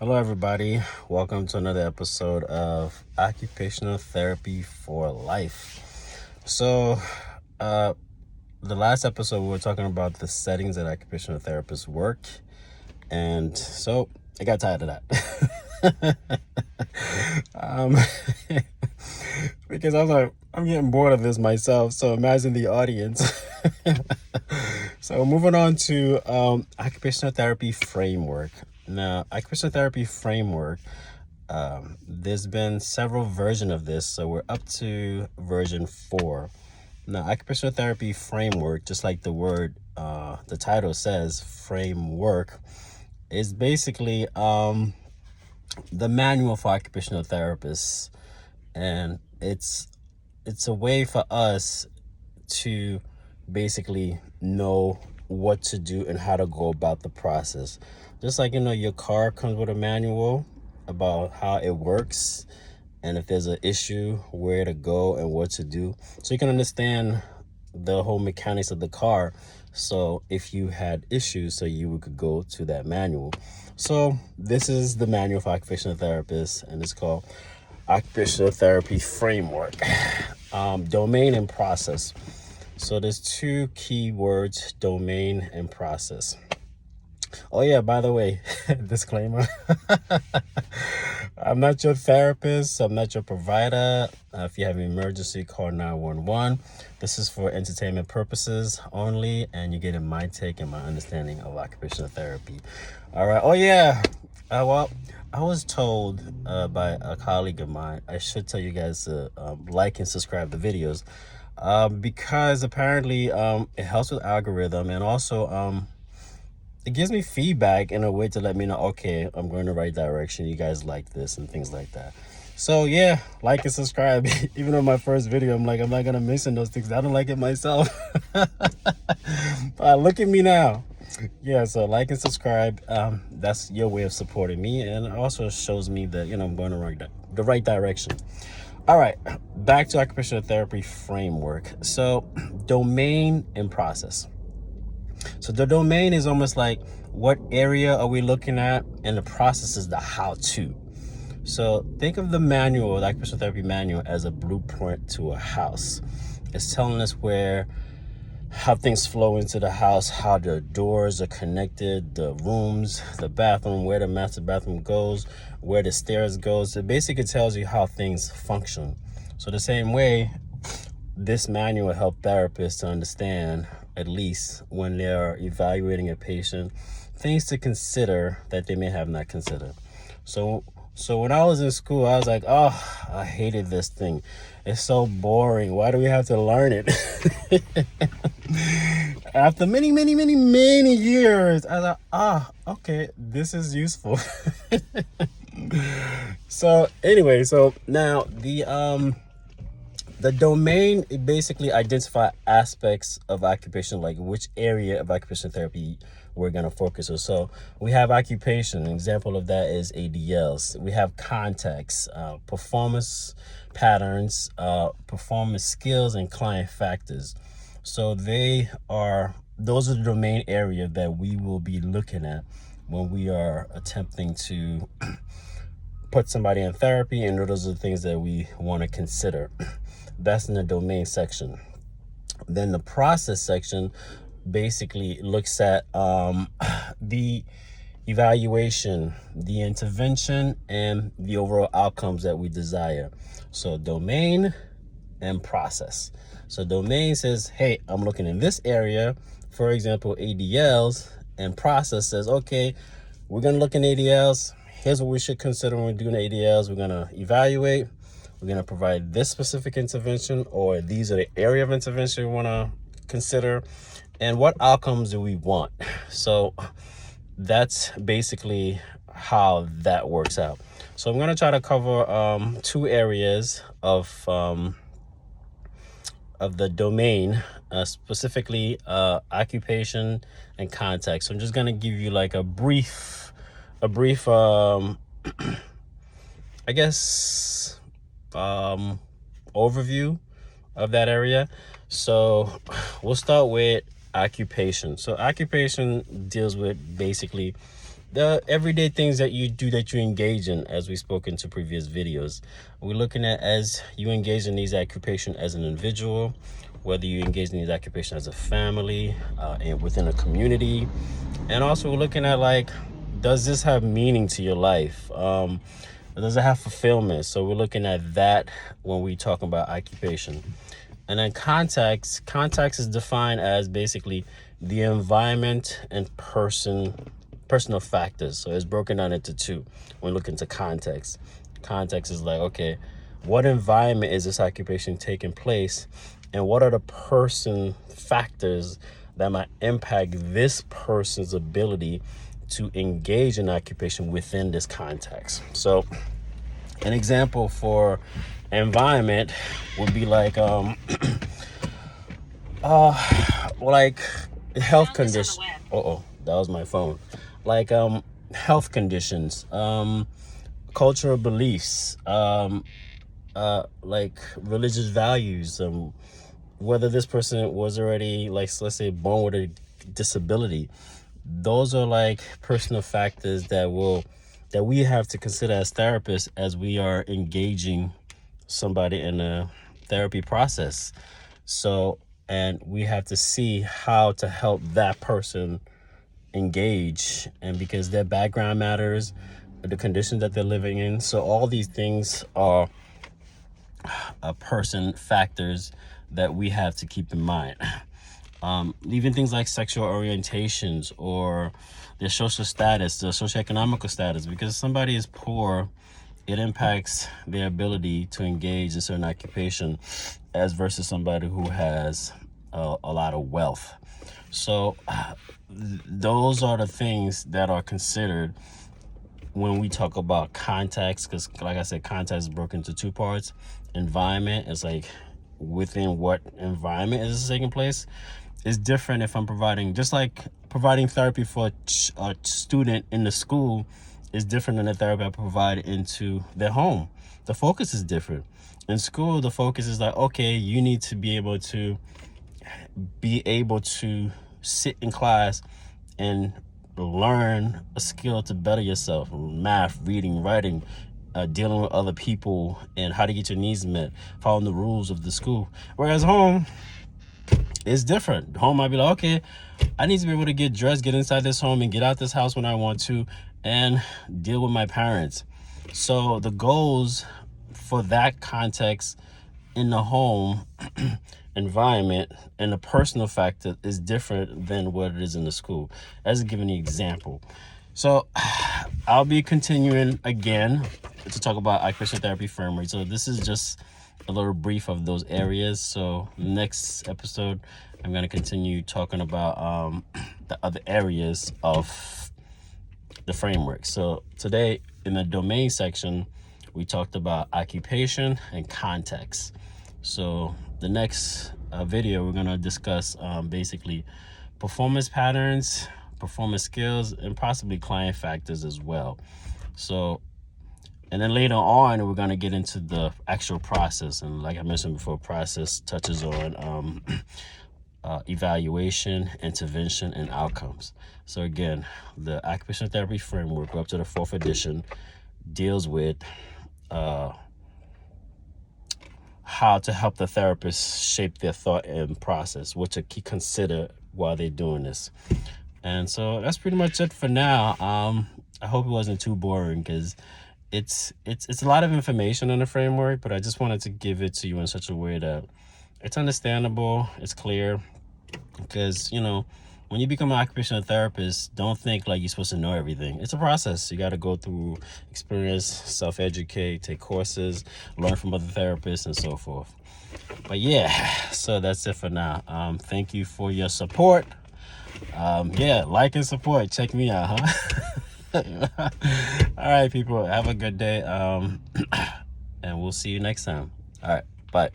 Hello, everybody. Welcome to another episode of Occupational Therapy for Life. So, the last episode, we were talking about the settings that occupational therapists work. And so, I got tired of that. um, because I was like, I'm getting bored of this myself. So, imagine the audience. So, moving on to Occupational Therapy Framework. Now, Occupational Therapy Framework, there's been several versions of this, so we're up to version 4. Now, Occupational Therapy Framework, just like the title says, framework, is basically the manual for occupational therapists, and it's a way for us to basically know what to do and how to go about the process. Just like, your car comes with a manual about how it works, and if there's an issue, where to go and what to do, so you can understand the whole mechanics of the car. So if you had issues, so you could go to that manual. So this is the manual for occupational therapists, and it's called Occupational Therapy Framework. Domain and process. So there's two key words: domain and process. Oh yeah, by the way, disclaimer. I'm not your therapist. I'm not your provider. If you have an emergency, call 911. This is for entertainment purposes only, and you're getting my take and my understanding of occupational therapy. All right. Oh yeah. Well, I was told by a colleague of mine, I should tell you guys to like and subscribe to videos, because apparently it helps with algorithm, and also it gives me feedback in a way to let me know, okay, I'm going the right direction. You guys like this and things like that. So yeah, like and subscribe. Even on my first video, I'm not gonna mention those things. I don't like it myself. Look at me now. Yeah, so like and subscribe. That's your way of supporting me, and it also shows me that I'm going the right direction. All right, back to occupational therapy framework. So domain and process. So the domain is almost like, what area are we looking at, and the process is the how-to. So think of the manual, the occupational therapy manual, as a blueprint to a house. It's telling us how things flow into the house, how the doors are connected, the rooms, the bathroom, where the master bathroom goes, where the stairs goes. It basically tells you how things function. So the same way, this manual helps therapists to understand, at least when they're evaluating a patient, things to consider that they may have not considered. So when I was in school, I was like, oh, I hated this thing. It's so boring. Why do we have to learn it? After many, many, many, many years, I thought, okay, this is useful. So anyway, so now the domain, it basically identifies aspects of occupation, like which area of occupational therapy we're going to focus on. So we have occupation. An example of that is ADLs. We have context, performance patterns, performance skills, and client factors. So those are the domain area that we will be looking at when we are attempting to put somebody in therapy, and those are the things that we want to consider. That's in the domain section. Then the process section basically looks at the evaluation, the intervention, and the overall outcomes that we desire. So domain and process. So domain says, hey, I'm looking in this area, for example, ADLs, and process says, okay, we're going to look in ADLs. Here's what we should consider when we're doing ADLs. We're going to evaluate. We're going to provide this specific intervention, or these are the area of intervention we want to consider, and what outcomes do we want. So that's basically how that works out. So I'm going to try to cover two areas of the domain, specifically occupation and context. So I'm just going to give you like a brief I guess overview of that area. So we'll start with occupation. So occupation deals with basically the everyday things that you do, that you engage in, as we spoke into previous videos. We're looking at as you engage in these occupations as an individual, whether you engage in these occupations as a family, and within a community. And also we're looking at, like, does this have meaning to your life? Does it have fulfillment? So we're looking at that when we talk about occupation. And then context is defined as basically the environment and personal factors. So it's broken down into two when looking to context. Context is like, okay, what environment is this occupation taking place, and what are the person factors that might impact this person's ability to engage in occupation within this context. So an example for environment would be like like health conditions. That was my phone. Like health conditions, cultural beliefs, like religious values, whether this person was already, like, let's say, born with a disability. Those are like personal factors that we have to consider as therapists as we are engaging somebody in a therapy process. So, and we have to see how to help that person engage, and because their background matters, the conditions that they're living in. So all these things are person factors that we have to keep in mind. Even things like sexual orientations or their social status, their socioeconomical status. Because somebody is poor, it impacts their ability to engage in certain occupation as versus somebody who has a lot of wealth. So those are the things that are considered when we talk about context, because like I said, context is broken into two parts. Environment is like within what environment is this taking place. It's different if I'm providing, just like providing therapy for a student in the school is different than the therapy I provide into their home. The focus is different. In school, the focus is like, okay, you need to be able to sit in class and learn a skill to better yourself: math, reading, writing, dealing with other people, and how to get your needs met, following the rules of the school. Whereas home is different. Home might be like, okay, I need to be able to get dressed, get inside this home, and get out this house when I want to, and deal with my parents. So the goals for that context in the home environment and the personal factor is different than what it is in the school. As giving an example. So I'll be continuing again to talk about Occupational Therapy Framework. So this is just a little brief of those areas. So next episode, I'm going to continue talking about the other areas of the framework. So today in the domain section, we talked about occupation and context. So the next video, we're going to discuss basically performance patterns, performance skills, and possibly client factors as well. So, and then later on, we're going to get into the actual process. And like I mentioned before, process touches on evaluation, intervention, and outcomes. So again, the Occupational Therapy Framework, we're up to the 4th edition, deals with how to help the therapist shape their thought and process, what to consider while they're doing this. And so that's pretty much it for now. I hope it wasn't too boring, because it's a lot of information on the framework, but I just wanted to give it to you in such a way that it's understandable, it's clear. Because, you know, when you become an occupational therapist, don't think like you're supposed to know everything. It's a process. You got to go through experience, self-educate, take courses, learn from other therapists, and so forth. But yeah, so that's it for now. Thank you for your support. Yeah, like and support. Check me out, huh? All right, people, have a good day. And we'll see you next time. All right, bye.